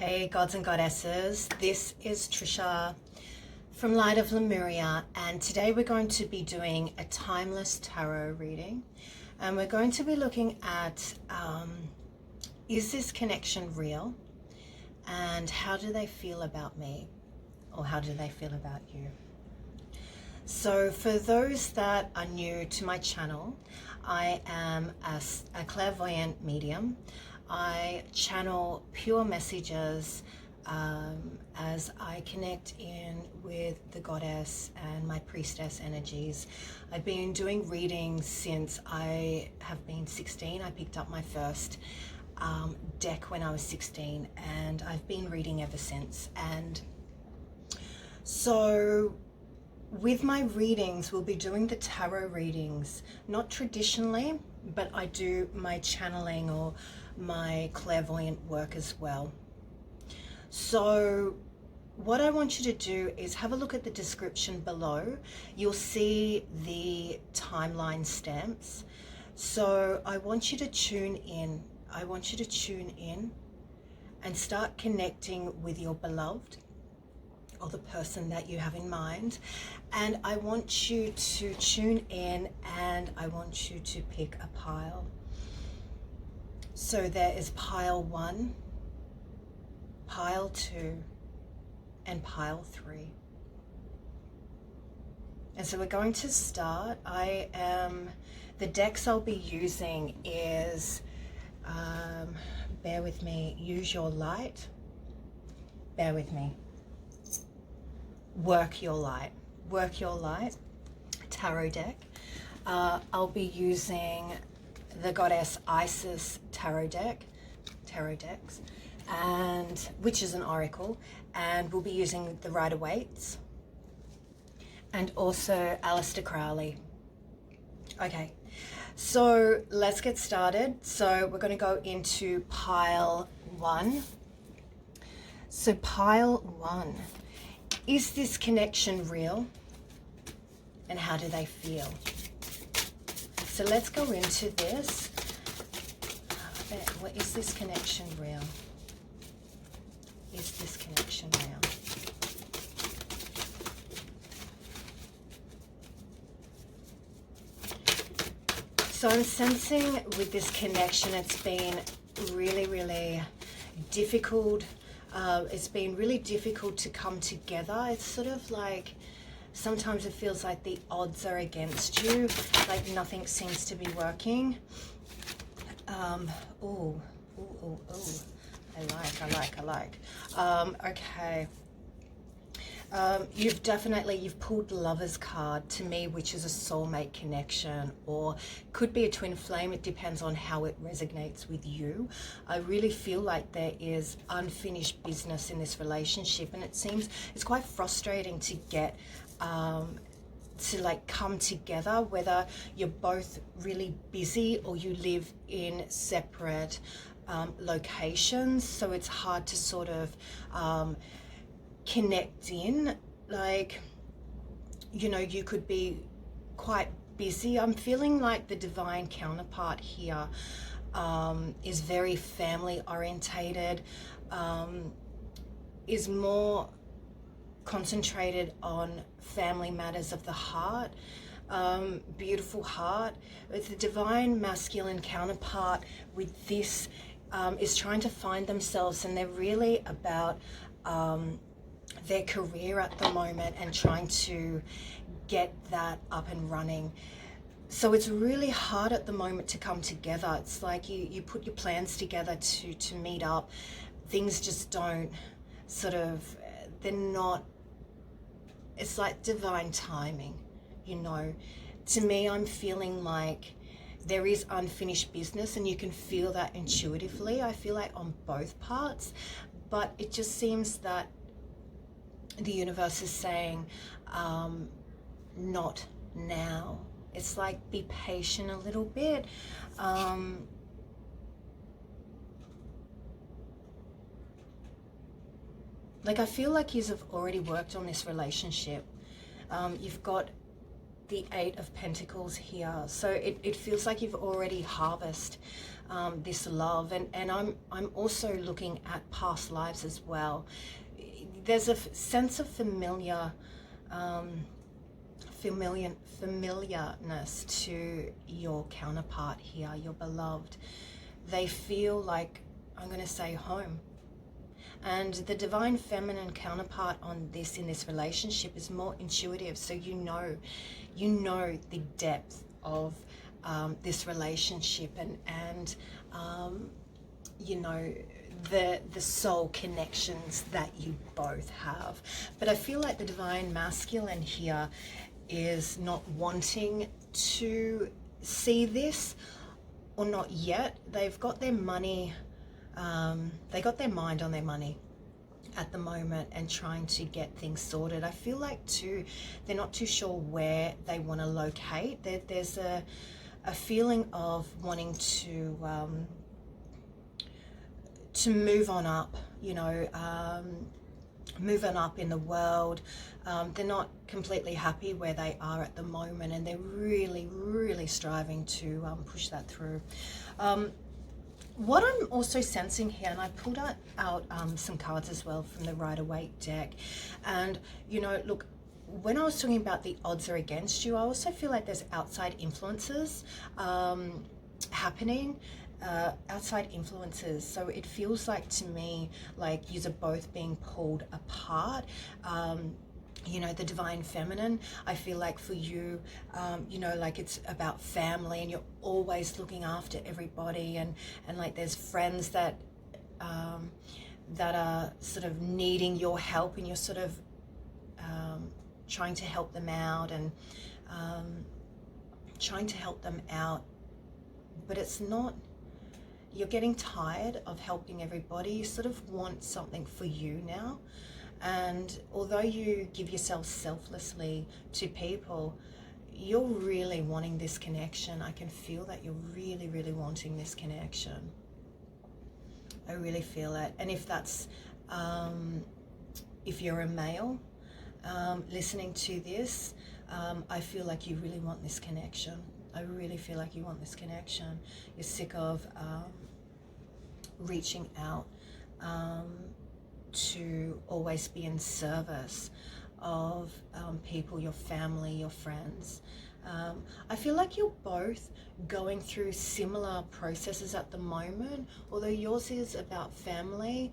Hey gods and goddesses, this is Trisha from Light of Lemuria, and today we're going to be doing a timeless tarot reading, and we're going to be looking at is this connection real, and how do they feel about me, or how do they feel about you? So for those that are new to my channel, I am a clairvoyant medium. I channel pure messages as I connect in with the goddess and my priestess energies. I've been doing readings since I have been 16. I picked up my first deck when I was 16, and I've been reading ever since. And so with my readings, we'll be doing the tarot readings, not traditionally, but I do my channeling or my clairvoyant work as well. So what I want you to do is have a look at the description below. You'll see the timeline stamps. So I want you to tune in. I want you to tune in and start connecting with your beloved, or the person that you have in mind. And I want you to tune in, and I want you to pick a pile. So there is pile 1, pile 2, and pile 3. And so we're going to start. The decks I'll be using is, bear with me, Use Your Light, bear with me, Work Your Light tarot deck. I'll be using the Goddess Isis tarot decks, and which is an oracle, and we'll be using the Rider-Waite's and also Aleister Crowley. Okay, so let's get started. So we're going to go into pile 1. So pile 1. Is this connection real? And how do they feel? So let's go into this. What is this connection real? Is this connection real? So I'm sensing with this connection, it's been really, really difficult. It's been really difficult to come together. It's sort of like, sometimes it feels like the odds are against you, like nothing seems to be working. I like. Okay. You've pulled the Lover's card to me, which is a soulmate connection, or could be a twin flame. It depends on how it resonates with you. I really feel like there is unfinished business in this relationship, and it seems it's quite frustrating to get to like come together, whether you're both really busy or you live in separate locations. So it's hard to sort of connect in, like, you know, you could be quite busy. I'm feeling like the divine counterpart here is very family orientated, is more concentrated on family matters of the heart. Beautiful heart. With the divine masculine counterpart with this is trying to find themselves, and they're really about their career at the moment and trying to get that up and running. So it's really hard at the moment to come together. It's like you put your plans together to meet up. Things just don't sort of, they're not, it's like divine timing, you know. To me, I'm feeling like there is unfinished business, and you can feel that intuitively. I feel like on both parts, but it just seems that the universe is saying, not now. It's like, be patient a little bit. Like, I feel like you've already worked on this relationship. You've got the Eight of Pentacles here. So it feels like you've already harvested this love, and I'm also looking at past lives as well. There's a sense of familiarness to your counterpart here, your beloved. They feel like, I'm going to say, home. And the divine feminine counterpart on this, in this relationship, is more intuitive. So you know the depth of this relationship, and you know the soul connections that you both have. But I feel like the divine masculine here is not wanting to see this, or not yet. They've got their money, they got their mind on their money at the moment and trying to get things sorted. I feel like too, they're not too sure where they want to locate. There's a feeling of wanting to move on up, you know, move on up in the world. They're not completely happy where they are at the moment, and they're really striving to push that through. What I'm also sensing here, and I pulled out some cards as well from the Rider-Waite deck, and you know, look, when I was talking about the odds are against you, I also feel like there's outside influences happening. Outside influences. So it feels like to me like you're both being pulled apart. You know, the divine feminine, I feel like for you, you know, like it's about family, and you're always looking after everybody, and like there's friends that that are sort of needing your help, and you're sort of trying to help them out, and but it's not, you're getting tired of helping everybody. You sort of want something for you now. And although you give yourself selflessly to people, you're really wanting this connection. I can feel that you're really wanting this connection. I really feel it. And if that's, if you're a male listening to this, I feel like you really want this connection. I really feel like you want this connection. You're sick of reaching out to always be in service of people, your family, your friends. I feel like you're both going through similar processes at the moment. Although yours is about family,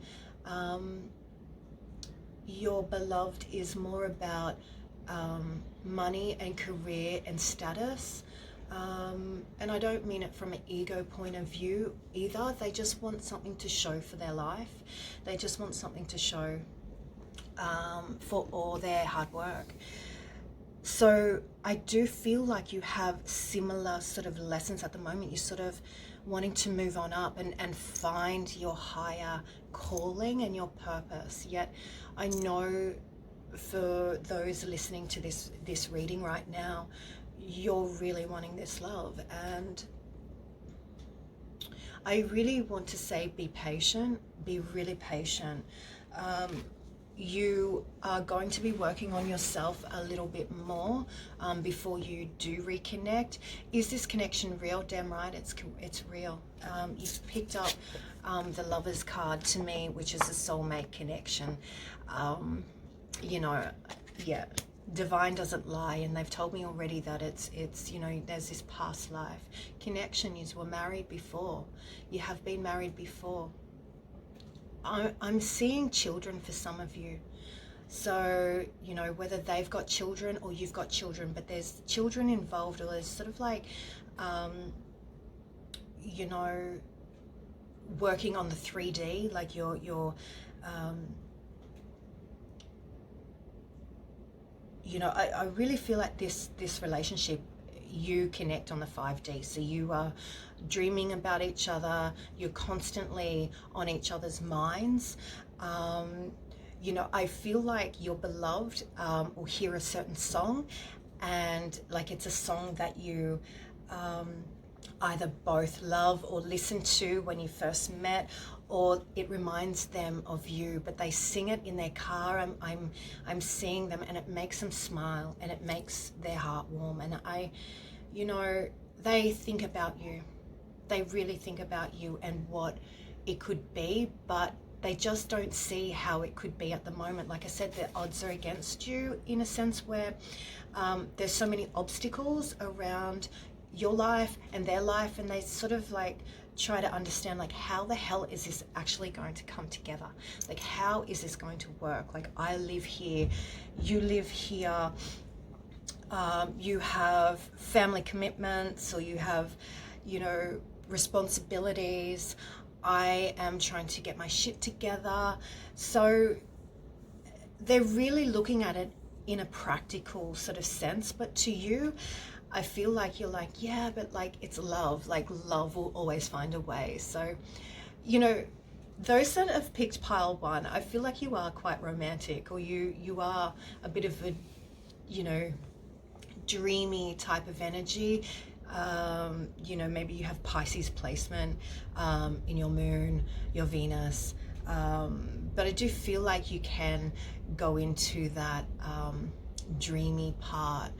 your beloved is more about money and career and status. And I don't mean it from an ego point of view either. They just want something to show for their life. They just want something to show for all their hard work. So I do feel like you have similar sort of lessons at the moment. You're sort of wanting to move on up and find your higher calling and your purpose. Yet I know for those listening to this reading right now, you're really wanting this love. And I really want to say, be patient, be really patient. You are going to be working on yourself a little bit more before you do reconnect. Is this connection real? Damn right, it's real. You've picked up the Lover's card to me, which is a soulmate connection. You know, yeah, divine doesn't lie, and they've told me already that it's you know, there's this past life connection. You were married before. You have been married before. I'm seeing children for some of you. So, you know, whether they've got children or you've got children, but there's children involved, or there's sort of like, you know, working on the 3D, like you're you know, I really feel like this relationship, you connect on the 5D. So you are dreaming about each other. You're constantly on each other's minds. You know, I feel like your beloved will hear a certain song, and like it's a song that you either both love or listened to when you first met, or it reminds them of you, but they sing it in their car. I'm seeing them, and it makes them smile, and it makes their heart warm. And you know, they think about you. They really think about you and what it could be, but they just don't see how it could be at the moment. Like I said, the odds are against you in a sense where there's so many obstacles around your life and their life, and they sort of like try to understand, like, how the hell is this actually going to come together? Like, how is this going to work? Like, I live here, you live here, you have family commitments, or you have, you know, responsibilities. I am trying to get my shit together. So they're really looking at it in a practical sort of sense, but to you, I feel like you're like, yeah, but like, it's love. Like, love will always find a way. So, you know, those that have picked pile 1, I feel like you are quite romantic, or you are a bit of a, you know, dreamy type of energy. You know, maybe you have Pisces placement in your moon, your Venus, but I do feel like you can go into that dreamy part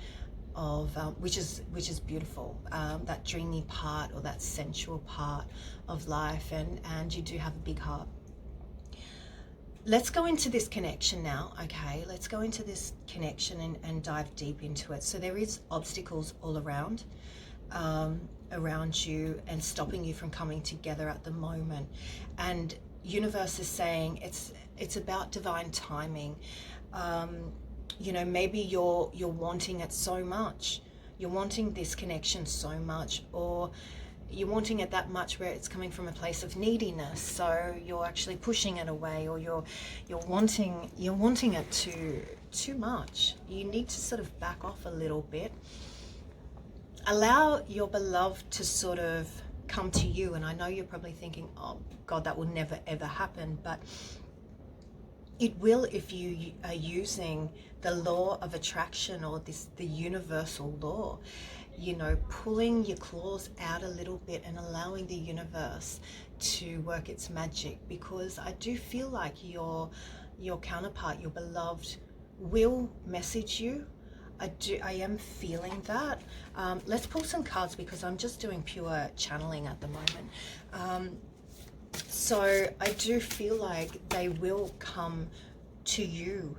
of which is beautiful, that dreamy part, or that sensual part of life, and you do have a big heart. Let's go into this connection now, okay? Let's go into this connection and dive deep into it. So there is obstacles all around you and stopping you from coming together at the moment. And universe is saying it's about divine timing. You know, maybe you're wanting it so much. You're wanting this connection so much, or you're wanting it that much where it's coming from a place of neediness. So you're actually pushing it away, or you're wanting it too much. You need to sort of back off a little bit. Allow your beloved to sort of come to you. And I know you're probably thinking, oh God, that will never ever happen, but it will if you are using the law of attraction, or the universal law, you know, pulling your claws out a little bit and allowing the universe to work its magic. Because I do feel like your counterpart, your beloved, will message you. I am feeling that. Let's pull some cards, because I'm just doing pure channeling at the moment. So I do feel like they will come to you.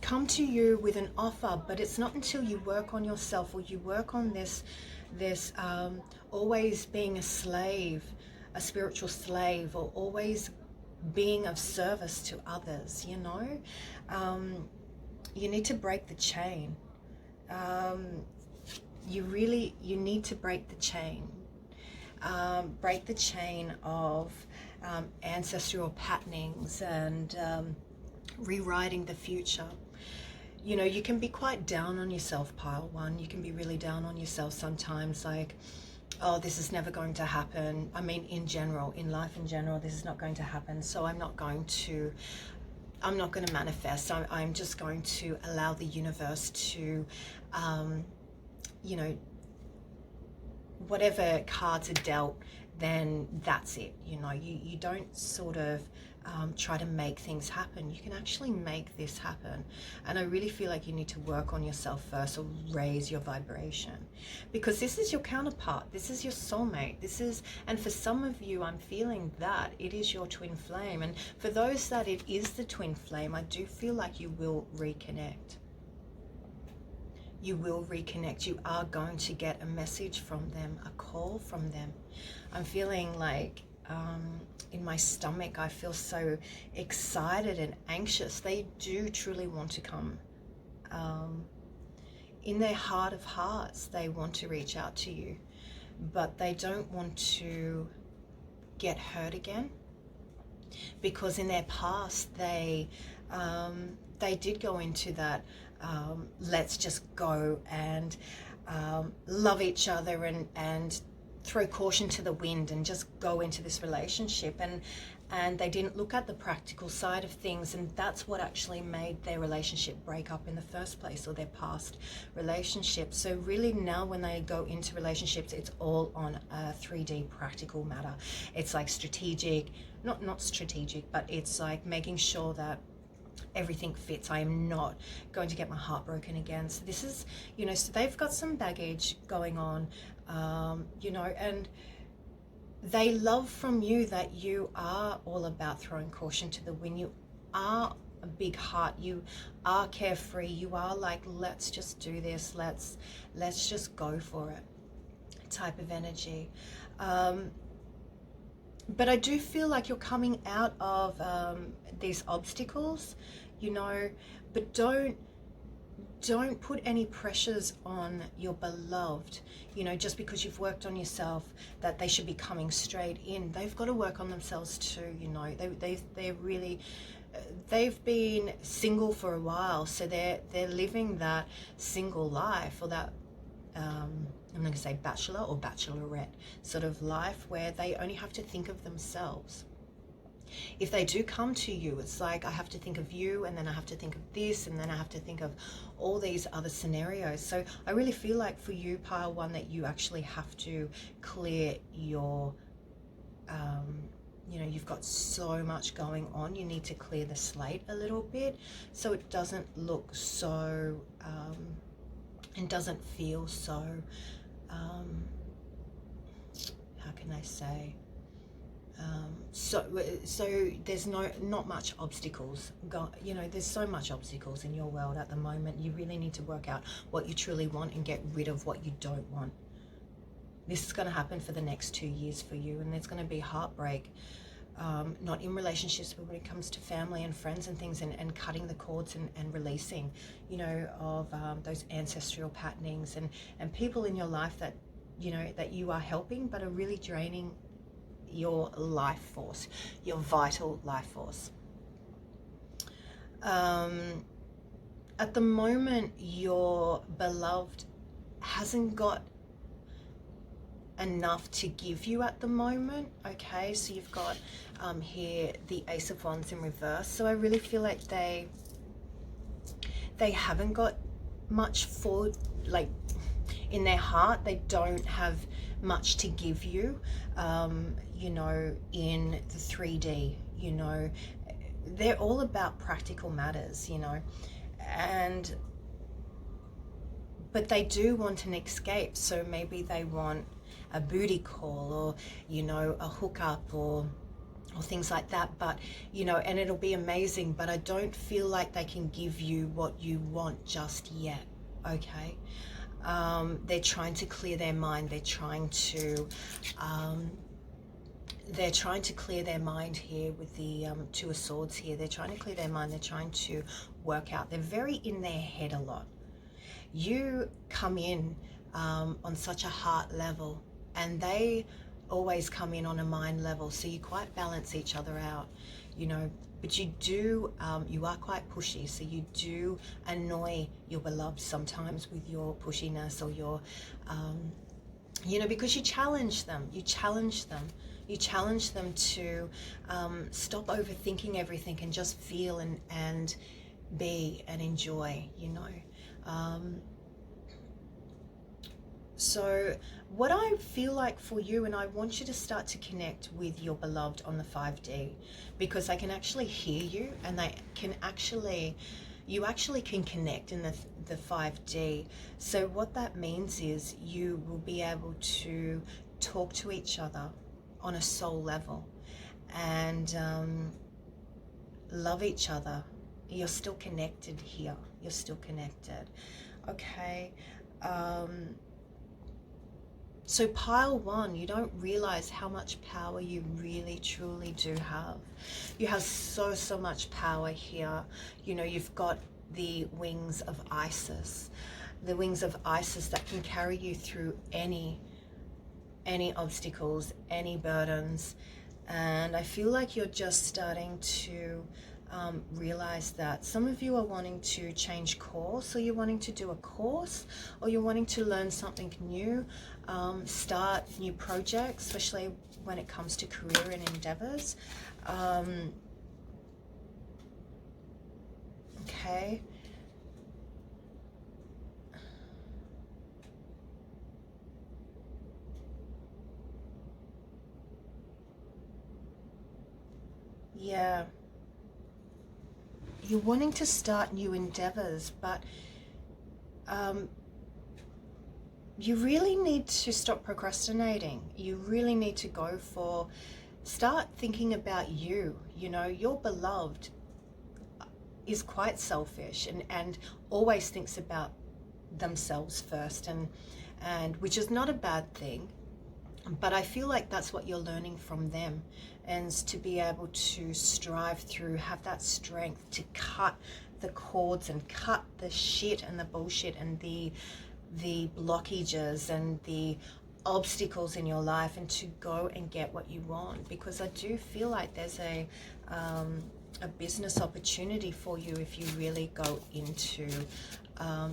Come to you with an offer, but it's not until you work on yourself, or you work on this always being a slave, a spiritual slave, or always being of service to others, you know. You need to break the chain. You need to break the chain. Break the chain of ancestral patternings and rewriting the future. You know, you can be quite down on yourself, pile 1. You can be really down on yourself sometimes, like, oh, this is never going to happen. I mean, in general, in life in general, this is not going to happen. So I'm not going to manifest. I'm just going to allow the universe to, you know, whatever cards are dealt, then that's it. You know, you don't sort of try to make things happen. You can actually make this happen. And I really feel like you need to work on yourself first, or raise your vibration, because this is your counterpart. This is your soulmate. And for some of you, I'm feeling that it is your twin flame. And for those that it is the twin flame, I do feel like you will reconnect. You will reconnect. You are going to get a message from them, a call from them. I'm feeling like in my stomach, I feel so excited and anxious. They do truly want to come. In their heart of hearts, they want to reach out to you, but they don't want to get hurt again, because in their past they did go into that let's just go and love each other and throw caution to the wind and just go into this relationship, and they didn't look at the practical side of things, and that's what actually made their relationship break up in the first place, or their past relationship. So really now when they go into relationships, it's all on a 3D practical matter. It's like strategic, not strategic, but it's like making sure that everything fits. I am not going to get my heart broken again. So this is, you know, so they've got some baggage going on, you know, and they love from you that you are all about throwing caution to the wind. You are a big heart. You are carefree. You are like, let's just do this. Let's just go for it type of energy. But I do feel like you're coming out of these obstacles, you know, but don't put any pressures on your beloved, you know, just because you've worked on yourself that they should be coming straight in. They've got to work on themselves too, you know. They're really, they've been single for a while, so they're living that single life, or that I'm going to say bachelor or bachelorette sort of life, where they only have to think of themselves. If they do come to you, it's like, I have to think of you, and then I have to think of this, and then I have to think of all these other scenarios. So I really feel like for you, pile one, that you actually have to clear your, you know, you've got so much going on. You need to clear the slate a little bit so it doesn't look so, and doesn't feel so, how can I say, so there's not much obstacles. You know, there's so much obstacles in your world at the moment. You really need to work out what you truly want and get rid of what you don't want. This is going to happen for the next 2 years for you, and there's going to be heartbreak, not in relationships, but when it comes to family and friends and things, and cutting the cords and releasing, you know, of those ancestral patternings and people in your life that, you know, that you are helping but are really draining your life force, your vital life force. At the moment, your beloved hasn't got enough to give you at the moment. Okay, so you've got here the Ace of Wands in reverse. So I really feel like they haven't got much for, like, in their heart, they don't have much to give you, you know, in the 3D, you know. They're all about practical matters, you know, but they do want an escape. So maybe they want a booty call, or, you know, a hookup, or things like that. But, you know, and it'll be amazing, but I don't feel like they can give you what you want just yet. Okay. They're trying to clear their mind. They're trying to clear their mind here with the Two of Swords here. They're trying to clear their mind. They're trying to work out. They're very in their head a lot. You come in on such a heart level, and they always come in on a mind level. So you quite balance each other out, you know. But you do, you are quite pushy, so you do annoy your beloved sometimes with your pushiness, or your, you know, because you challenge them. You challenge them to stop overthinking everything and just feel and be and enjoy, you know. So what I feel like for you, and I want you to start to connect with your beloved on the 5D, because they can actually hear you, and they can actually, you actually can connect in the 5D. So what that means is you will be able to talk to each other on a soul level, and love each other. You're still connected here. You're still connected. Okay. So pile one, you don't realize how much power you really truly do have. You have so much power here. You know, you've got the wings of Isis, the wings of Isis that can carry you through any obstacles, any burdens. And I feel like you're just starting to realize that some of you are wanting to change course, or you're wanting to do a course, or you're wanting to learn something new, start new projects, especially when it comes to career and endeavors. Okay. Yeah. You're wanting to start new endeavors, but you really need to stop procrastinating. You really need to go for, start thinking about you. You know, your beloved is quite selfish and always thinks about themselves first, and which is not a bad thing. But I feel like that's what you're learning from them, and to be able to strive through, have that strength to cut the cords and cut the shit and the bullshit and the blockages and the obstacles in your life, and to go and get what you want. Because I do feel like there's a business opportunity for you if you really go into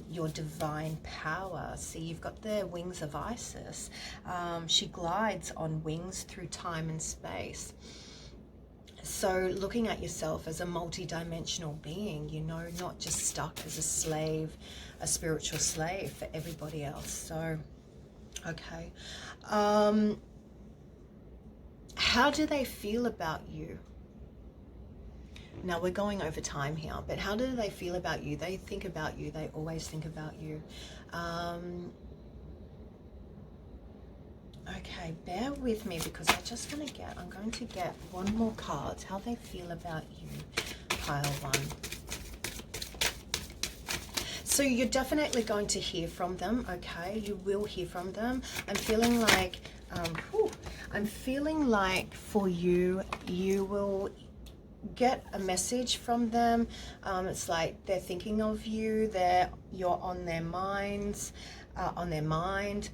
your divine power. See, you've got the wings of Isis. She glides on wings through time and space. So looking at yourself as a multi-dimensional being, you know, not just stuck as a slave, a spiritual slave for everybody else. So, okay. How do they feel about you? Now we're going over time here, but how do they feel about you? They think about you. They always think about you. Okay, bear with me, because I'm going to get one more card. How they feel about you, pile one. So you're definitely going to hear from them, okay? You will hear from them. I'm feeling like, for you, you will get a message from them. It's like they're thinking of you. You're on their minds, on their mind.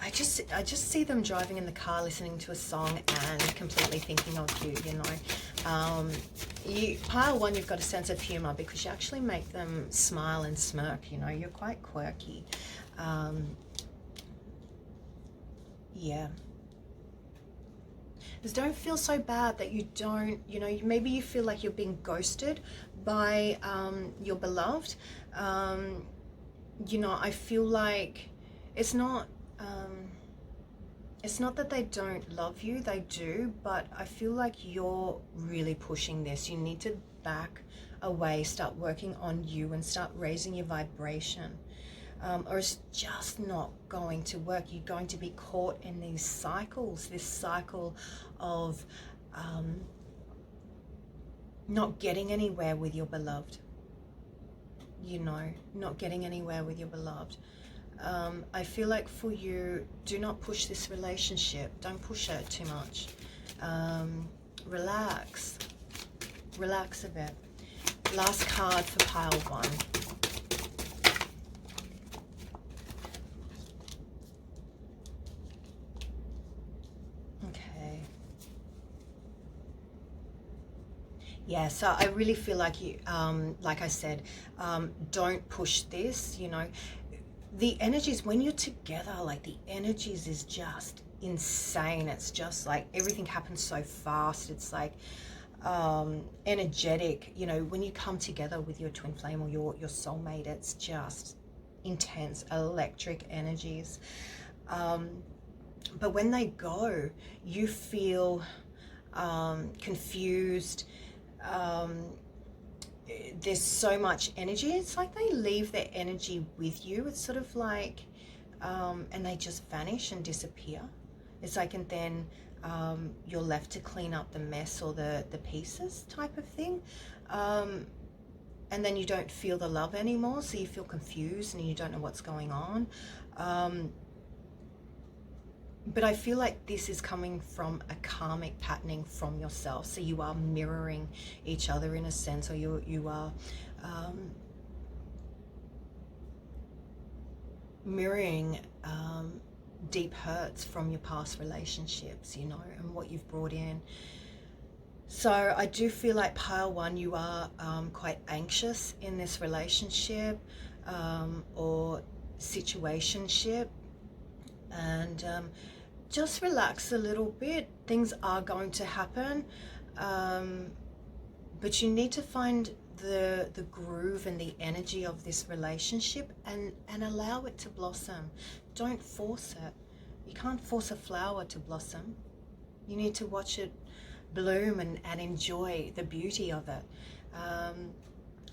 I just see them driving in the car, listening to a song and completely thinking of you, you know. Pile one, you've got a sense of humor, because you actually make them smile and smirk, you know. You're quite quirky. Yeah. Just don't feel so bad that you don't, you know, maybe you feel like you're being ghosted by your beloved. You know, I feel like it's not that they don't love you, they do, but I feel like you're really pushing this. You need to back away, start working on you, and start raising your vibration. Or it's just not going to work. You're going to be caught in these cycles, this cycle of not getting anywhere with your beloved. You know, not getting anywhere with your beloved. I feel like for you, do not push this relationship. Don't push it too much. Relax. Relax a bit. Last card for pile one. Okay. Yeah, so I really feel like you, like I said, don't push this, you know. The energies, when you're together, like the energies is just insane. It's just like everything happens so fast. It's like energetic, you know, when you come together with your twin flame or your soulmate, it's just intense, electric energies. But when they go, you feel confused. There's so much energy. It's like they leave their energy with you. It's sort of like, and they just vanish and disappear. It's like, and then you're left to clean up the mess or the pieces type of thing. And then you don't feel the love anymore. So you feel confused and you don't know what's going on. But I feel like this is coming from a karmic patterning from yourself. So you are mirroring each other in a sense, or you are mirroring deep hurts from your past relationships, you know, and what you've brought in. So I do feel like pile 1, you are quite anxious in this relationship or situationship, and just relax a little bit. Things are going to happen, but you need to find the groove and the energy of this relationship and allow it to blossom. Don't force it. You can't force a flower to blossom. You need to watch it bloom and enjoy the beauty of it.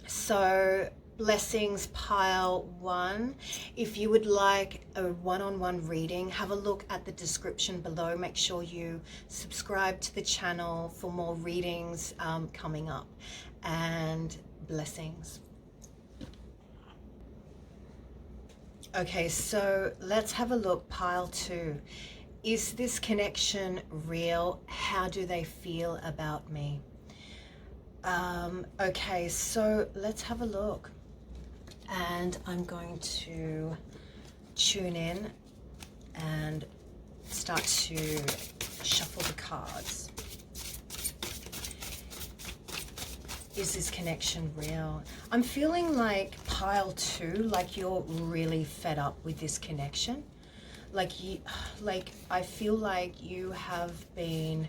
So blessings, pile 1. If you would like a one-on-one reading, have a look at the description below. Make sure you subscribe to the channel for more readings coming up. And blessings. Okay, so let's have a look. Pile 2. Is this connection real? How do they feel about me? Okay, so let's have a look. And I'm going to tune in and start to shuffle the cards. Is this connection real? I'm feeling like pile 2, like you're really fed up with this connection. Like I feel like you have been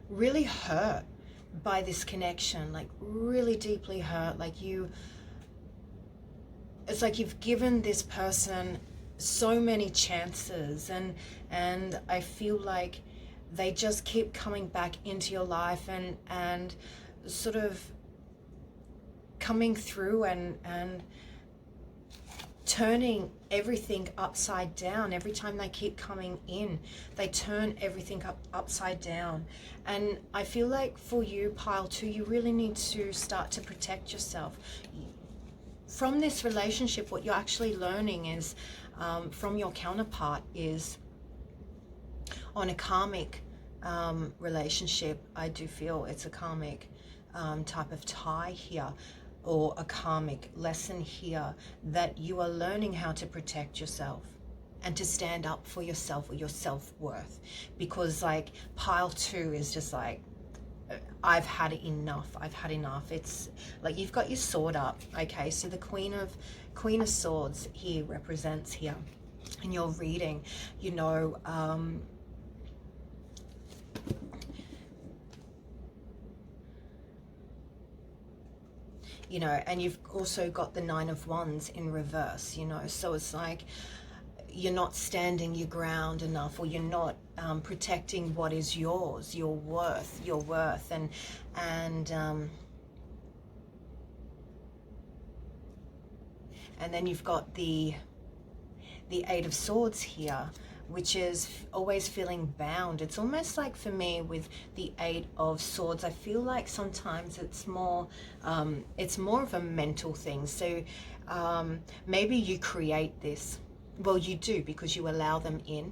really hurt by this connection, like really deeply hurt. Like it's like you've given this person so many chances, and I feel like they just keep coming back into your life and sort of coming through and turning everything upside down. Every time they keep coming in, they turn everything upside down. And I feel like for you, pile 2, you really need to start to protect yourself. From this relationship, what you're actually learning is from your counterpart is on a karmic relationship. I do feel it's a karmic type of tie here, or a karmic lesson here, that you are learning how to protect yourself and to stand up for yourself or your self-worth. Because like pile 2 is just like, I've had enough. I've had enough. It's like you've got your sword up. Okay, so the Queen of Swords here represents here in your reading, you know, you know, and you've also got the 9 of Wands in reverse, you know, so it's like you're not standing your ground enough, or you're not protecting what is yours, your worth, and then you've got the 8 of Swords here, which is always feeling bound. It's almost like, for me, with the 8 of Swords, I feel like sometimes it's more of a mental thing. So maybe you create this. Well, you do, because you allow them in,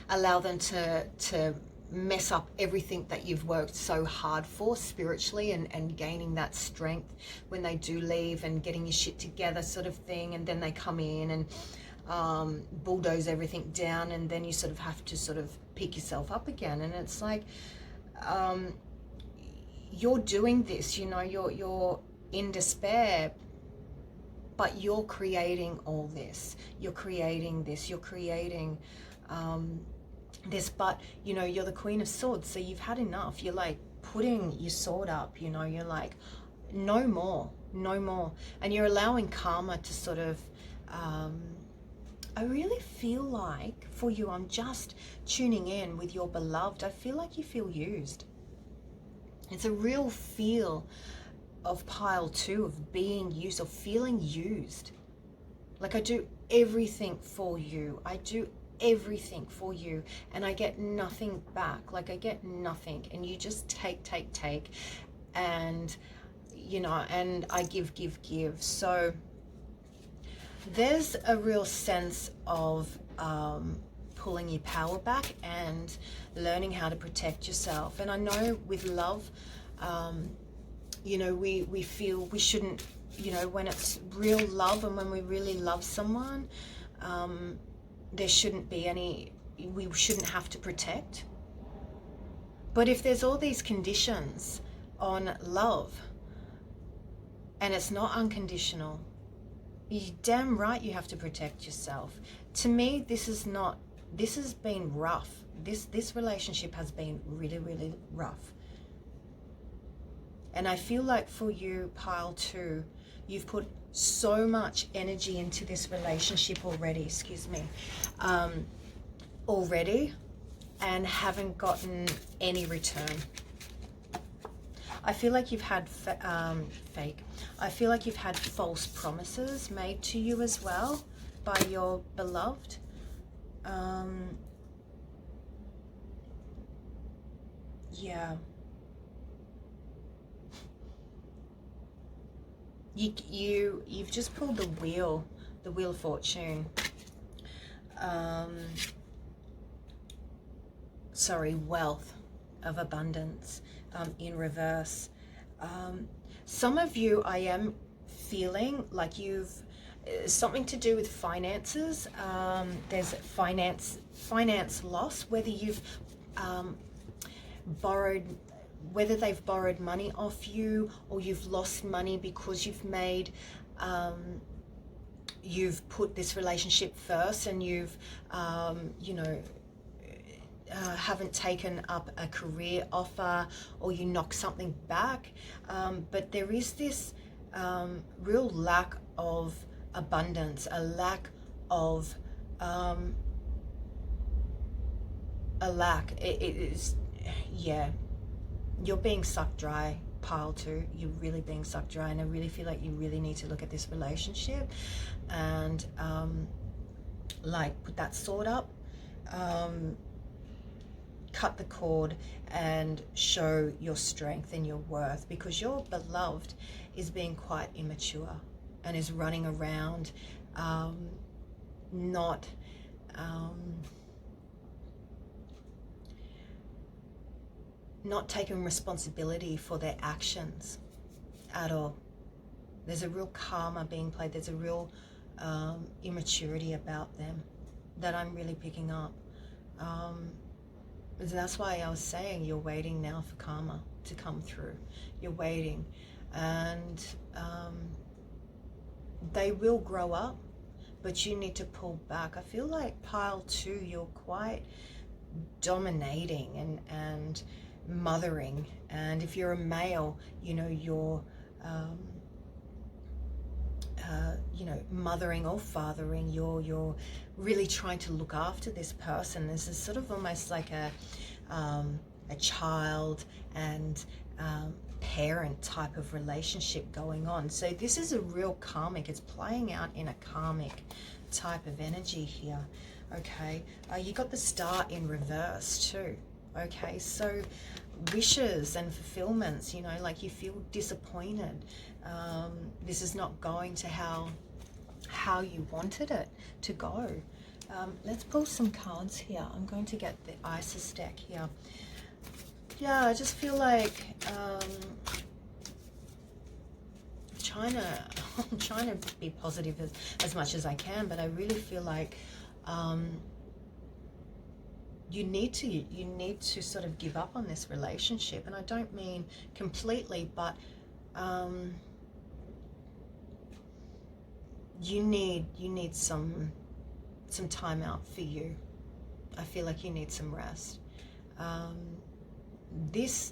allow them to mess up everything that you've worked so hard for spiritually, and gaining that strength when they do leave and getting your shit together sort of thing. And then they come in and bulldoze everything down, and then you sort of have to sort of pick yourself up again. And it's like you're doing this, you know, you're in despair, but you're creating all this. You're creating this. You're creating this. But you know, you're the Queen of Swords, so you've had enough. You're like putting your sword up. You know, you're like, no more, no more. And you're allowing karma to sort of I really feel like for you, I'm just tuning in with your beloved, I feel like you feel used. It's a real feel of pile 2, of being used, of feeling used. Like, I do everything for you. I do everything for you, and I get nothing back. Like, I get nothing, and you just take, and you know, and I give. So there's a real sense of pulling your power back and learning how to protect yourself. And I know with love, you know, we feel we shouldn't, you know, when it's real love and when we really love someone, there shouldn't be any we shouldn't have to protect. But if there's all these conditions on love and it's not unconditional, you're damn right you have to protect yourself. To me, this has been rough. This relationship has been really, really rough. And I feel like for you, pile 2, you've put so much energy into this relationship already, already, and haven't gotten any return. I feel like you've had I feel like you've had false promises made to you as well by your beloved. Yeah. You've just pulled the wheel of fortune. Sorry, wealth of abundance in reverse. Some of you, I am feeling like you've something to do with finances. There's finance loss, whether you've whether they've borrowed money off you, or you've lost money because you've put this relationship first, and you've haven't taken up a career offer, or you knock something back, but there is this real lack of abundance, a lack. It is, yeah, you're being sucked dry, pile 2. You're really being sucked dry, and I really feel like you really need to look at this relationship and like put that sword up, cut the cord, and show your strength and your worth, because your beloved is being quite immature and is running around not taking responsibility for their actions at all. There's a real karma being played. There's a real immaturity about them that I'm really picking up. That's why I was saying you're waiting now for karma to come through. You're waiting, and they will grow up, but you need to pull back. I feel like pile 2, you're quite dominating and mothering, and if you're a male, you're mothering or fathering. You're really trying to look after this person. This is sort of almost like a child and parent type of relationship going on. So this is a real karmic. It's playing out in a karmic type of energy here. Okay, you got the Star in reverse too. Okay, so wishes and fulfillments, like you feel disappointed. This is not going to how you wanted it to go. Let's pull some cards here. I'm going to get the Isis deck here. Yeah, I just feel like I'm trying to be positive as much as I can, but I really feel like you need to sort of give up on this relationship. And I don't mean completely, but you need some time out for you. I feel like you need some rest. This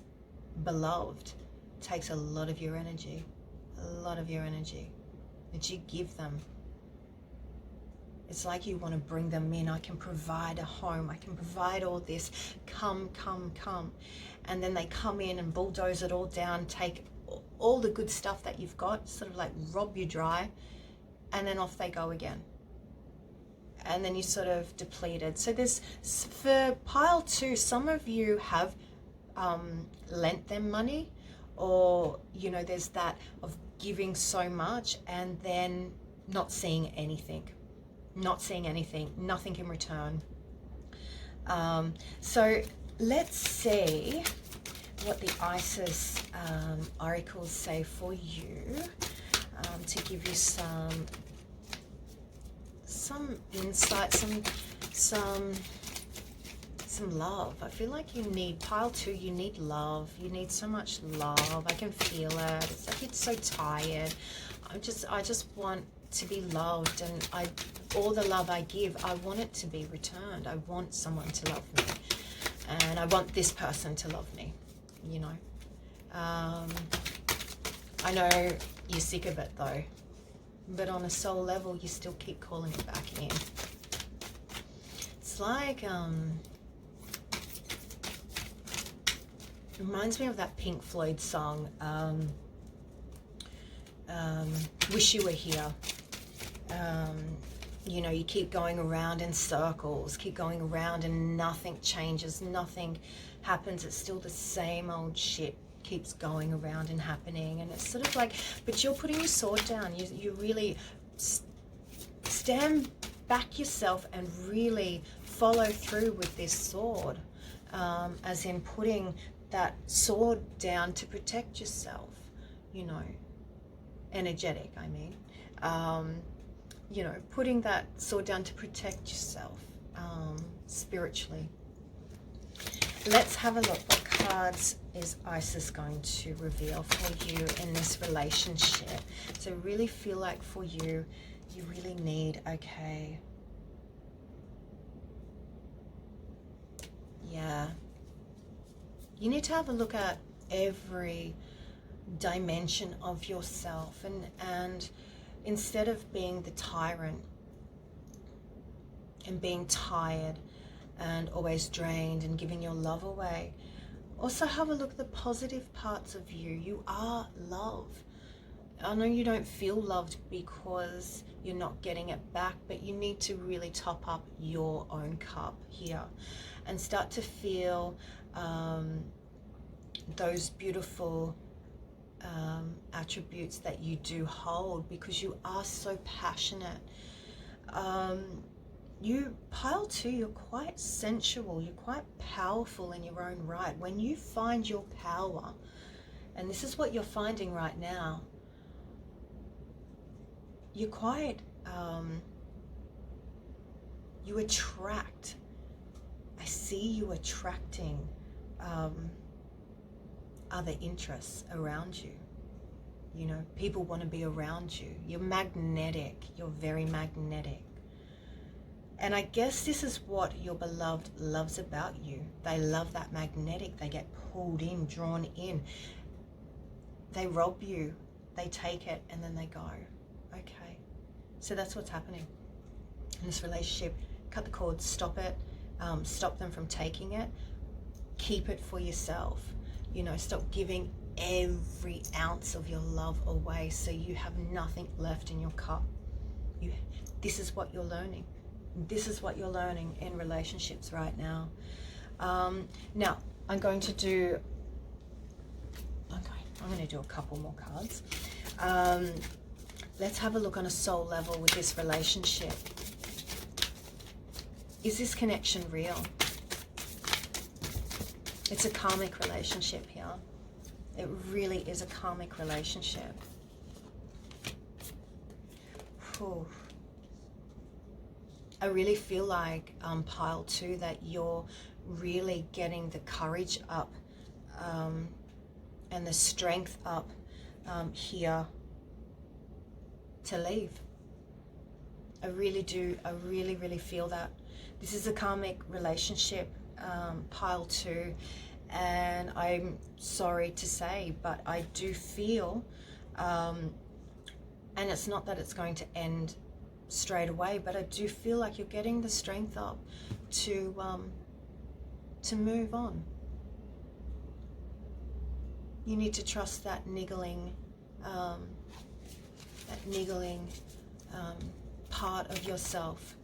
beloved takes a lot of your energy, that you give them. It's like you want to bring them in. I can provide a home. I can provide all this. Come. And then they come in and bulldoze it all down, take all the good stuff that you've got, sort of like rob you dry, and then off they go again. And then you're sort of depleted. So there's, for pile 2, some of you have lent them money, or there's that of giving so much and then not seeing anything, nothing in return. So let's see what the Isis oracles say for you, to give you some insight, some some love. I feel like you need, pile 2, you need love. You need so much love. I can feel it. It's like you're so tired. I just want to be loved, and all the love I give, I want it to be returned. I want someone to love me, and I want this person to love me, you know. I know you're sick of it though, but on a soul level, you still keep calling it back in. It's like, reminds me of that Pink Floyd song, Wish You Were Here. You know, you keep going around in circles, keep going around, and nothing changes, nothing happens. It's still the same old shit keeps going around and happening. And it's sort of like, but you're putting your sword down. You really stand back yourself and really follow through with this sword, as in putting that sword down to protect yourself, you know, energetic, I mean. You know, putting that sword down to protect yourself, spiritually. Let's have a look. What cards is Isis going to reveal for you in this relationship? So really feel like for you, you really need, okay. Yeah. You need to have a look at every dimension of yourself, and instead of being the tyrant and being tired and always drained and giving your love away, also have a look at the positive parts of you. You are love. I know you don't feel loved because you're not getting it back, but you need to really top up your own cup here and start to feel those beautiful attributes that you do hold, because you are so passionate. You, pile 2, you're quite sensual, you're quite powerful in your own right. When you find your power, and this is what you're finding right now, you're quite, you attract, I see you attracting other interests around you. You know, people want to be around you. You're magnetic. You're very magnetic. And I guess this is what your beloved loves about you. They love that magnetic. They get pulled in, drawn in. They rob you. They take it and then they go. Okay. So that's what's happening in this relationship. Cut the cord. Stop it. Stop them from taking it. Keep it for yourself. You know, stop giving every ounce of your love away so you have nothing left in your cup. This is what you're learning. This is what you're learning in relationships right now. Now, I'm going to do a couple more cards. Let's have a look on a soul level with this relationship. Is this connection real? It's a karmic relationship here. It really is a karmic relationship. Whew. I really feel like, pile 2, that you're really getting the courage up and the strength up here to leave. I really do. I really, really feel that. This is a karmic relationship, pile 2. And I'm sorry to say, but I do feel, and it's not that it's going to end straight away, but I do feel like you're getting the strength up to move on. You need to trust that niggling part of yourself.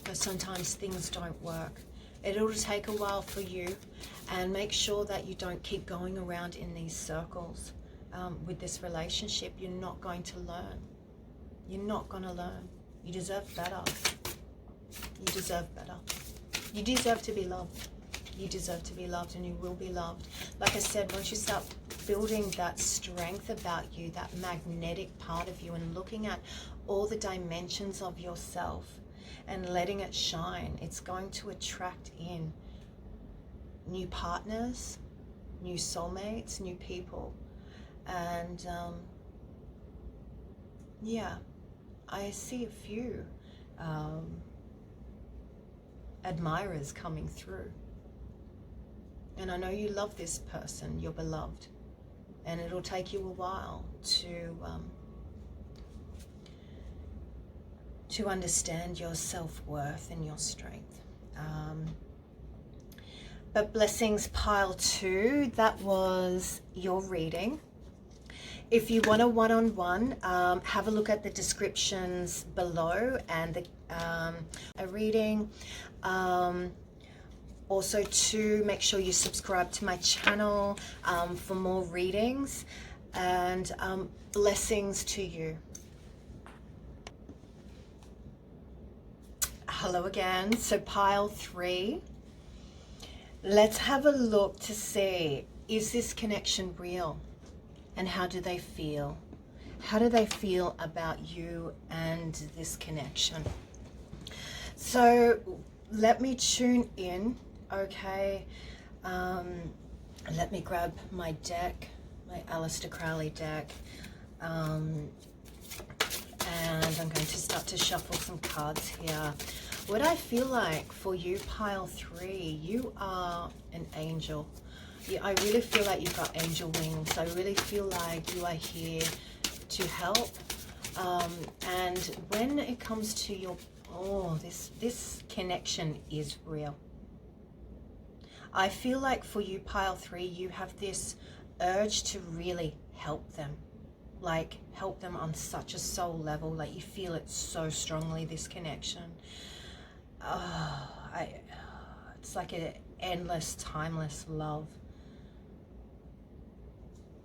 But sometimes things don't work. It'll take a while for you, and make sure that you don't keep going around in these circles with this relationship. You're not going to learn. You're not going to learn. You deserve better. You deserve better. You deserve to be loved. You deserve to be loved, and you will be loved. Like I said, once you start building that strength about you, that magnetic part of you, and looking at all the dimensions of yourself, and letting it shine, it's going to attract in new partners, new soulmates, new people. And yeah, I see a few admirers coming through. And I know you love this person, you're beloved. And it'll take you a while to understand your self-worth and your strength. But blessings, pile 2, that was your reading. If you want a one-on-one, have a look at the descriptions below and a reading. Also, to make sure you subscribe to my channel for more readings, and blessings to you. Hello again. So pile 3. Let's have a look to see, is this connection real? And how do they feel? How do they feel about you and this connection? So let me tune in, okay? Let me grab my deck, my Aleister Crowley deck. And I'm going to start to shuffle some cards here. What I feel like for you, pile 3, you are an angel. I really feel like you've got angel wings. I really feel like you are here to help. And when it comes to your, this connection is real. I feel like for you, pile 3, you have this urge to really help them. Like help them on such a soul level. Like you feel it so strongly, this connection. It's like an endless, timeless love.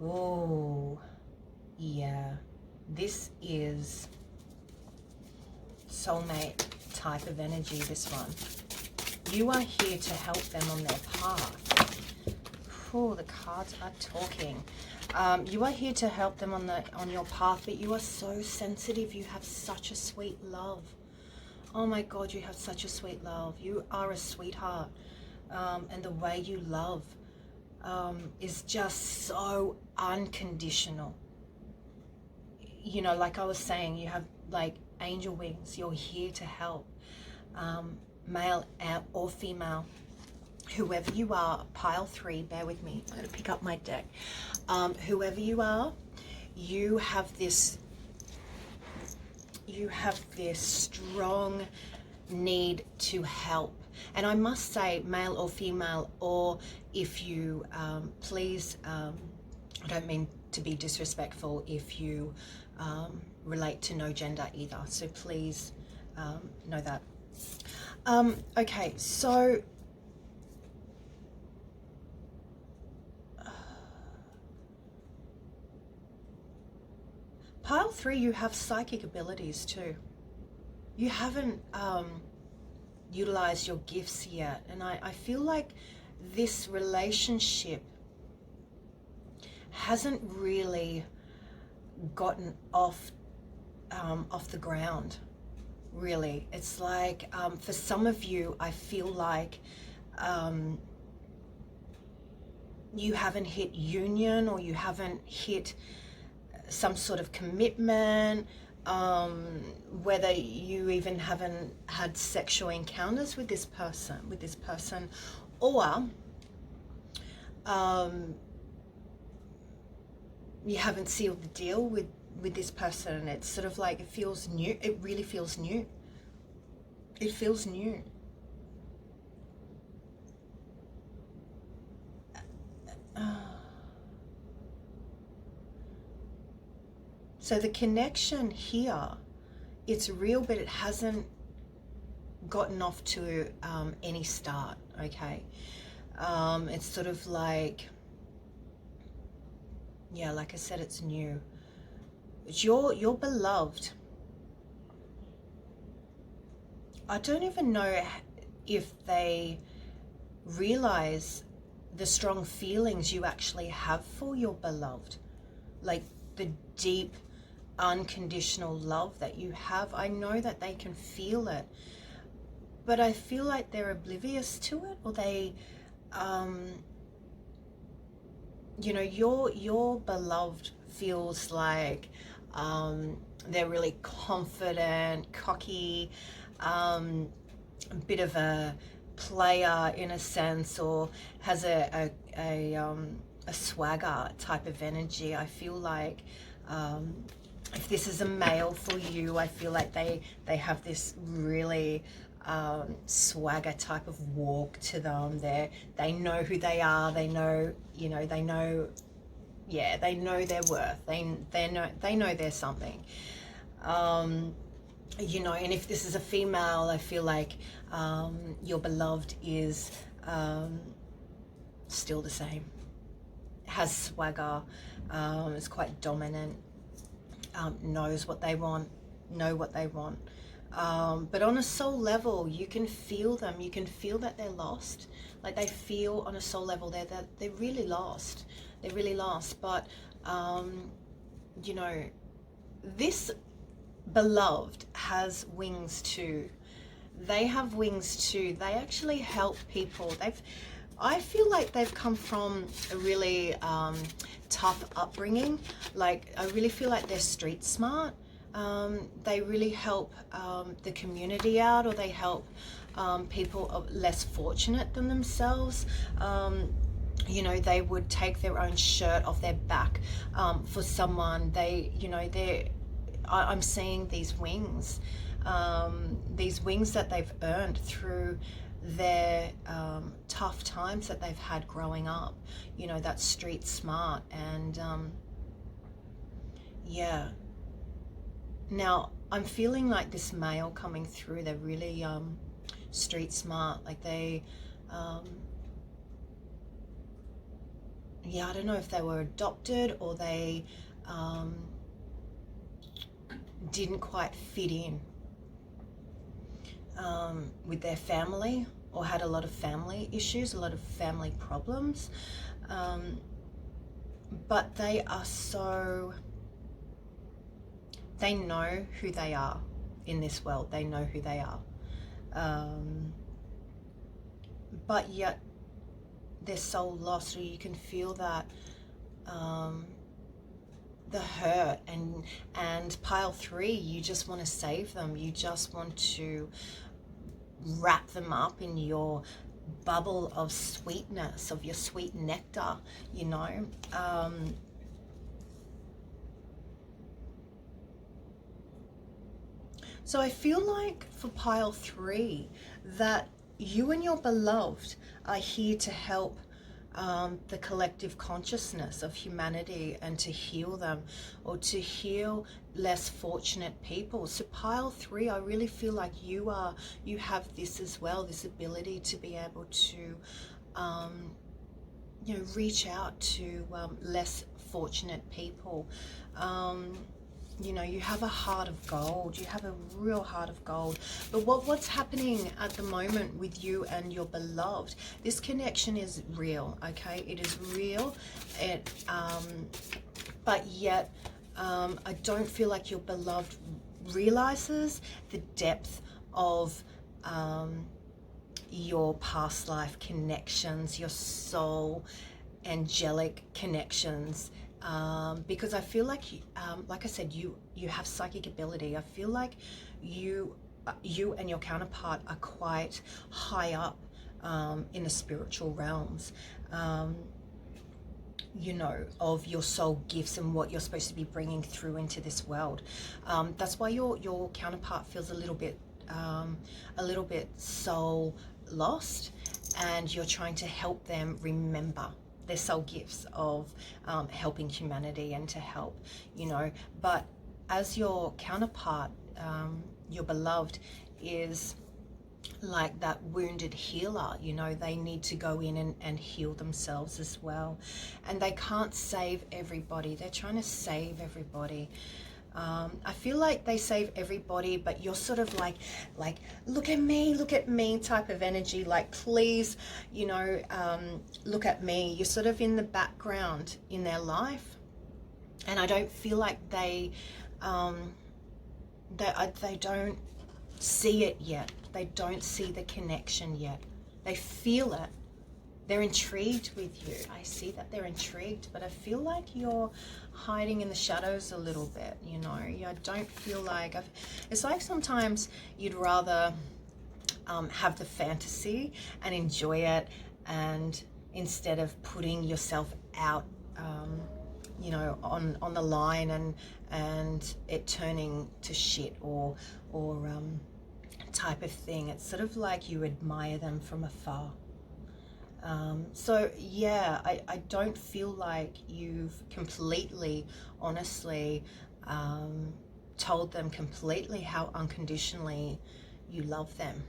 Oh, yeah. This is soulmate type of energy, this one. You are here to help them on their path. Oh, the cards are talking. You are here to help them on your path, but you are so sensitive. You have such a sweet love. Oh my God, you have such a sweet love. You are a sweetheart. And the way you love is just so unconditional. You know, like I was saying, you have like angel wings. You're here to help, male or female. Whoever you are, pile 3, bear with me, I'm going to pick up my deck. Whoever you are, you have this strong need to help. And I must say, male or female, or if you, please, I don't mean to be disrespectful if you relate to no gender either. So please know that. Okay, so pile 3, you have psychic abilities too. You haven't utilized your gifts yet. And I feel like this relationship hasn't really gotten off the ground, really. It's like, for some of you, I feel like you haven't hit union, or you haven't hit some sort of commitment, whether you even haven't had sexual encounters with this person, or you haven't sealed the deal with this person. It's sort of like, it feels new. It really feels new. It feels new. So the connection here, it's real, but it hasn't gotten off to any start, okay? It's sort of like, yeah, like I said, it's new. It's your beloved. I don't even know if they realize the strong feelings you actually have for your beloved, like the deep unconditional love that you have. I know that they can feel it, but I feel like they're oblivious to it, or they, you know, your beloved feels like they're really confident, cocky, a bit of a player in a sense, or has a swagger type of energy. I feel like if this is a male for you, I feel like they have this really swagger type of walk to them. They know who they are. They know, you know, they know, yeah, they know their worth. They know they're something. You know, and if this is a female, I feel like your beloved is still the same. Has swagger, is quite dominant, knows what they want, but on a soul level, you can feel them. You can feel that they're lost. Like they feel on a soul level they're really lost. They're really lost. But you know, this beloved has wings too. They have wings too. They actually help people. I feel like they've come from a really tough upbringing. Like I really feel like they're street smart. They really help the community out, or they help people less fortunate than themselves. You know, they would take their own shirt off their back for someone. You know, I'm seeing these wings that they've earned through their tough times that they've had growing up. You know, that street smart. And yeah. Now, I'm feeling like this male coming through, they're really street smart. Like they, yeah, I don't know if they were adopted or they didn't quite fit in with their family, or had a lot of family issues, a lot of family problems. But they are so... they know who they are in this world. They know who they are. But yet they're so lost, or you can feel that the hurt, and pile 3, you just want to save them. You just want to wrap them up in your bubble of sweetness, of your sweet nectar, you know. So I feel like for pile 3 that you and your beloved are here to help the collective consciousness of humanity, and to heal them, or to heal less fortunate people. So pile 3, I really feel like you have this as well, this ability to be able to you know, reach out to less fortunate people. You know, you have a heart of gold. You have a real heart of gold. But what's happening at the moment with you and your beloved, this connection is real, okay? It is real. But yet, I don't feel like your beloved realizes the depth of your past life connections, your soul angelic connections. Because I feel like I said, you have psychic ability. I feel like you and your counterpart are quite high up in the spiritual realms, you know, of your soul gifts and what you're supposed to be bringing through into this world. That's why your counterpart feels a little bit soul lost, and you're trying to help them remember their soul gifts of helping humanity and to help, you know. But as your counterpart, your beloved is like that wounded healer, you know. They need to go in and heal themselves as well, and they can't save everybody. They're trying to save everybody. I feel like they save everybody, but you're sort of like look at me type of energy, like please, you know, look at me. You're sort of in the background in their life, and I don't feel like they They don't see it yet. They don't see the connection yet. They feel it. They're intrigued with you. I see that they're intrigued, but I feel like you're hiding in the shadows a little bit, you know. I don't feel like... it's like sometimes you'd rather have the fantasy and enjoy it, and instead of putting yourself out, you know, on the line and it turning to shit or type of thing. It's sort of like you admire them from afar. So yeah, I don't feel like you've completely, honestly, told them completely how unconditionally you love them.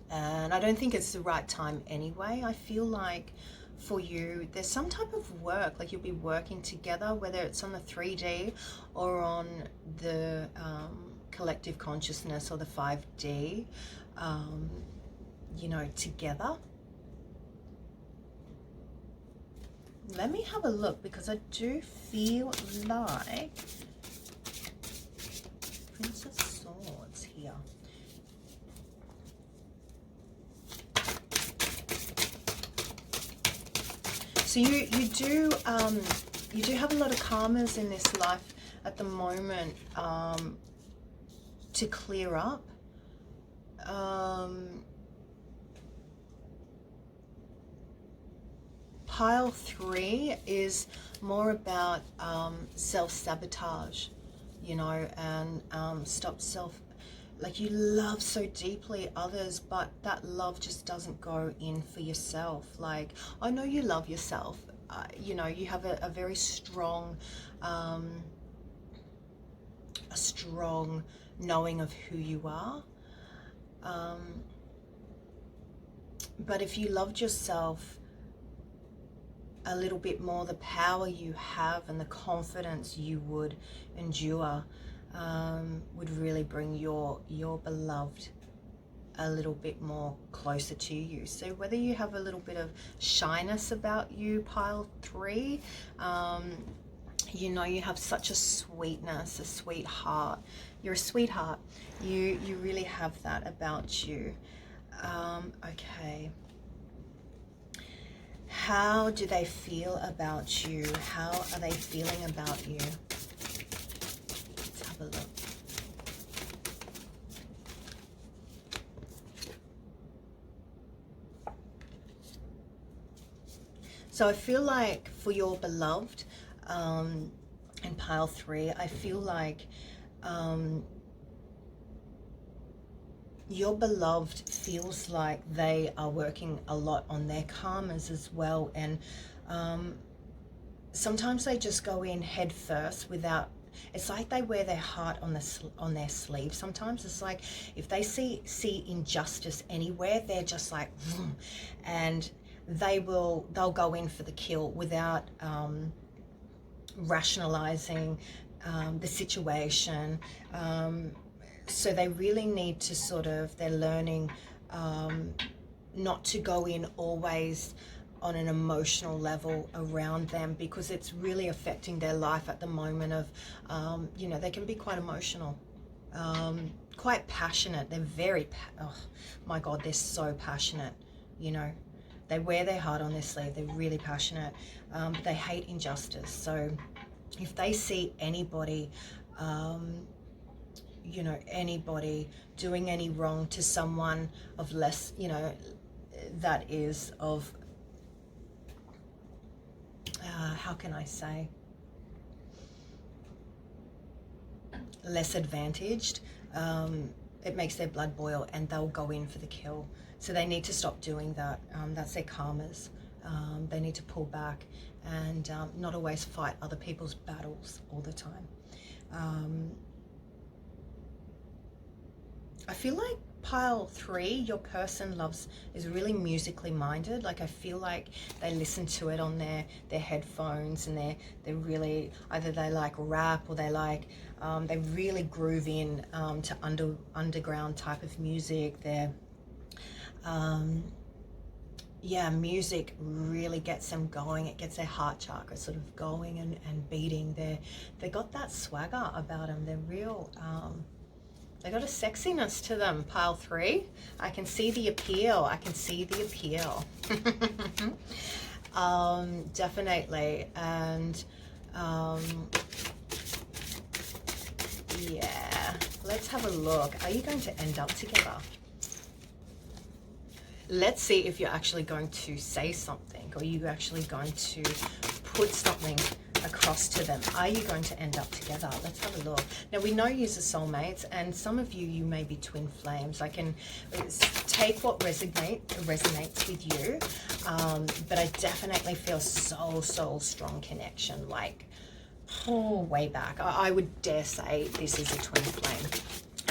And I don't think it's the right time anyway. I feel like for you, there's some type of work, like you'll be working together, whether it's on the 3D or on the collective consciousness or the 5D, you know, together. Let me have a look, because I do feel like Prince of Swords here. So you do have a lot of karmas in this life at the moment to clear up. Pile 3 is more about self-sabotage, you know, and like you love so deeply others, but that love just doesn't go in for yourself. Like, I know you love yourself, you know, you have a very strong, a strong knowing of who you are. But if you loved yourself a little bit more, the power you have and the confidence you would endure would really bring your beloved a little bit more closer to you. So whether you have a little bit of shyness about you, Pile 3, you know, you have such a sweetness, a sweetheart. You're a sweetheart. You really have that about you. Okay. How do they feel about you? How are they feeling about you? Let's have a look. So I feel like for your beloved, in Pile 3, I feel like your beloved feels like they are working a lot on their karmas as well, and sometimes they just go in head first without... It's like they wear their heart on their sleeve. Sometimes it's like if they see injustice anywhere, they're just like, vroom, and they'll go in for the kill without rationalizing the situation. So they really need to sort of, they're learning not to go in always on an emotional level around them, because it's really affecting their life at the moment of, you know, they can be quite emotional, quite passionate. They're very, oh my God, they're so passionate, you know. They wear their heart on their sleeve. They're really passionate. But they hate injustice. So if they see anybody, you know, anybody doing any wrong to someone of less, you know, that is of, how can I say, less advantaged, it makes their blood boil and they'll go in for the kill. So they need to stop doing that. That's their karmas. They need to pull back and not always fight other people's battles all the time. I feel like Pile 3, your person is really musically minded. Like I feel like they listen to it on their headphones, and they're really, either they like rap or they like, they really groove in to underground type of music. They're yeah, music really gets them going. It gets their heart chakra sort of going and beating. They got that swagger about them. They're real, they got a sexiness to them, pile 3. I can see the appeal. I can see the appeal. Definitely. And yeah, let's have a look. Are you going to end up together? Let's see if you're actually going to say something, or you actually going to put something across to them. Are you going to end up together? Let's have a look. Now, we know you're soulmates, and some of you may be twin flames. I can take what resonates with you, but I definitely feel so strong connection, like way back. I would dare say this is a twin flame.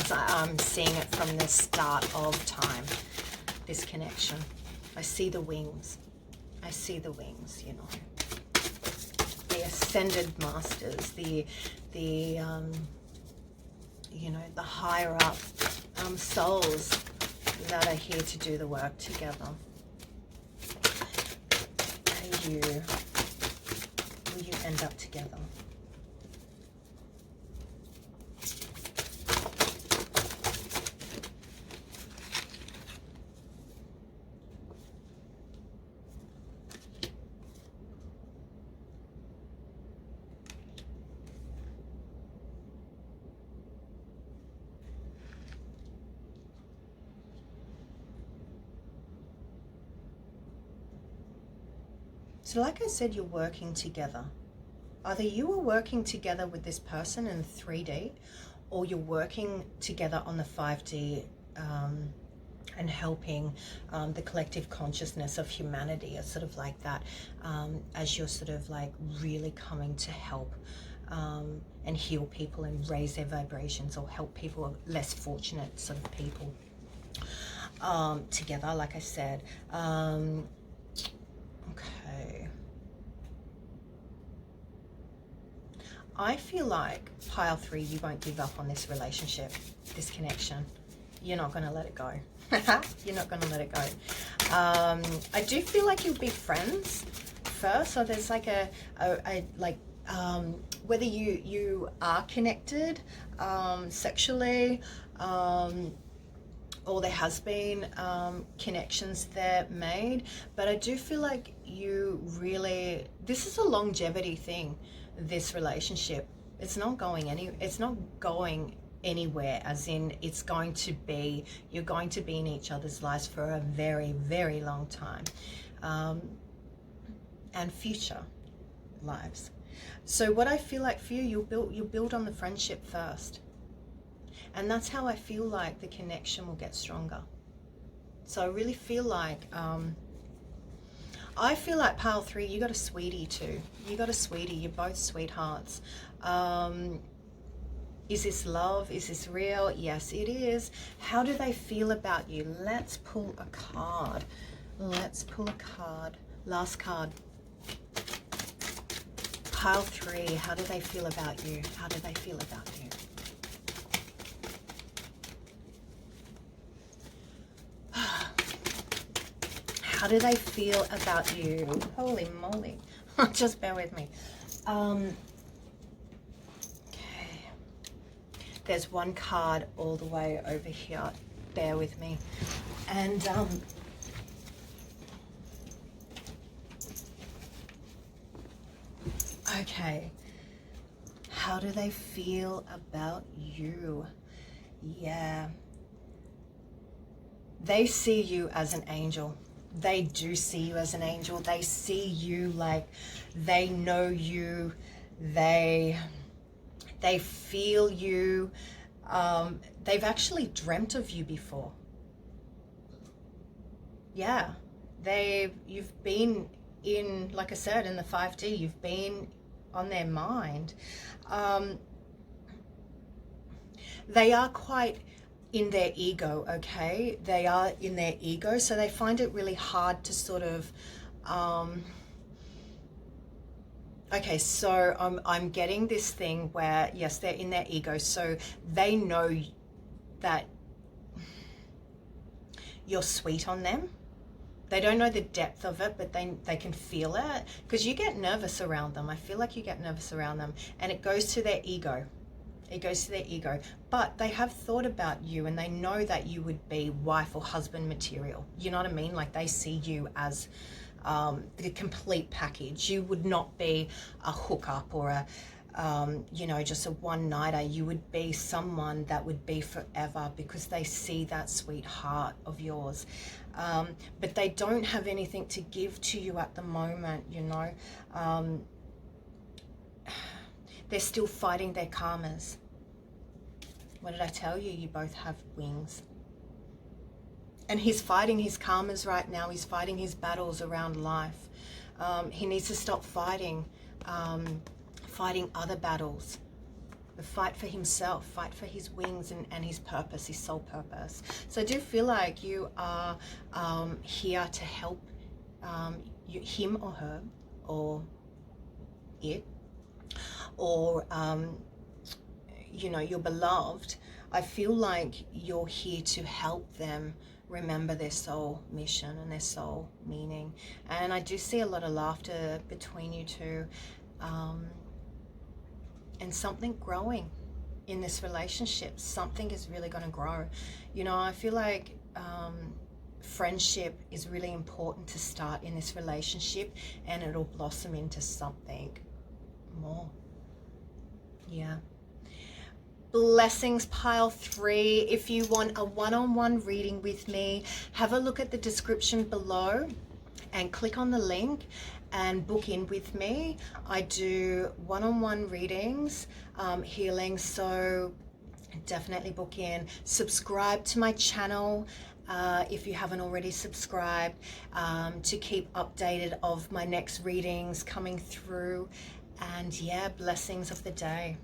So I'm seeing it from the start of time. This connection. I see the wings. I see the wings, you know. The ascended masters, the you know, the higher up souls that are here to do the work together. Will you end up together? So like I said, you're working together. Either you are working together with this person in 3D, or you're working together on the 5D and helping the collective consciousness of humanity, or sort of like that, as you're sort of like really coming to help and heal people and raise their vibrations, or help people, less fortunate sort of people together, like I said. Okay. I feel like pile 3, you won't give up on this relationship, this connection. You're not going to let it go. You're not going to let it go. I do feel like you'll be friends first. So there's like whether you are connected sexually, or there has been connections there made, but I do feel like you really, this is a longevity thing, this relationship. It's not going anywhere, as in it's going to be, you're going to be in each other's lives for a very long time, and future lives. So what I feel like for you, you'll build on the friendship first. And that's how I feel like the connection will get stronger. So I really feel like, pile 3, you got a sweetie too. You got a sweetie, you're both sweethearts. Is this love? Is this real? Yes, it is. How do they feel about you? Let's pull a card. Let's pull a card. Last card. Pile 3, how do they feel about you? How do they feel about you? How do they feel about you? Holy moly. Just bear with me. Okay. There's one card all the way over here. Bear with me. And okay. How do they feel about you? Yeah. They see you as an angel. They do see you as an angel. They see you like, they know you. They feel you. They've actually dreamt of you before. Yeah. You've been in, like I said, in the 5D, you've been on their mind. They are quite in their ego, okay? They are in their ego, so they find it really hard to sort of, okay, so I'm getting this thing where, yes, they're in their ego, so they know that you're sweet on them, They don't know the depth of it, but they can feel it, because you get nervous around them. I feel like you get nervous around them, and it goes to their ego. It goes to their ego. But they have thought about you, and they know that you would be wife or husband material. You know what I mean? Like, they see you as the complete package. You would not be a hookup or a you know, just a one-nighter. You would be someone that would be forever, because they see that sweet heart of yours. But they don't have anything to give to you at the moment, you know. They're still fighting their karmas. What did I tell you? You both have wings. And he's fighting his karmas right now. He's fighting his battles around life. He needs to stop fighting other battles. Fight for himself, fight for his wings and his purpose, his soul purpose. So I do feel like you are here to help him or her, or it, or you know, your beloved. I feel like you're here to help them remember their soul mission and their soul meaning. And I do see a lot of laughter between you two, and something growing in this relationship. Something is really going to grow. You know, I feel like friendship is really important to start in this relationship, and it'll blossom into something more. Yeah. Blessings, pile 3. If you want a one-on-one reading with me, have a look at the description below and click on the link and book in with me. I do one-on-one readings, healing, so definitely book in. Subscribe to my channel if you haven't already subscribed, to keep updated of my next readings coming through. And yeah, blessings of the day.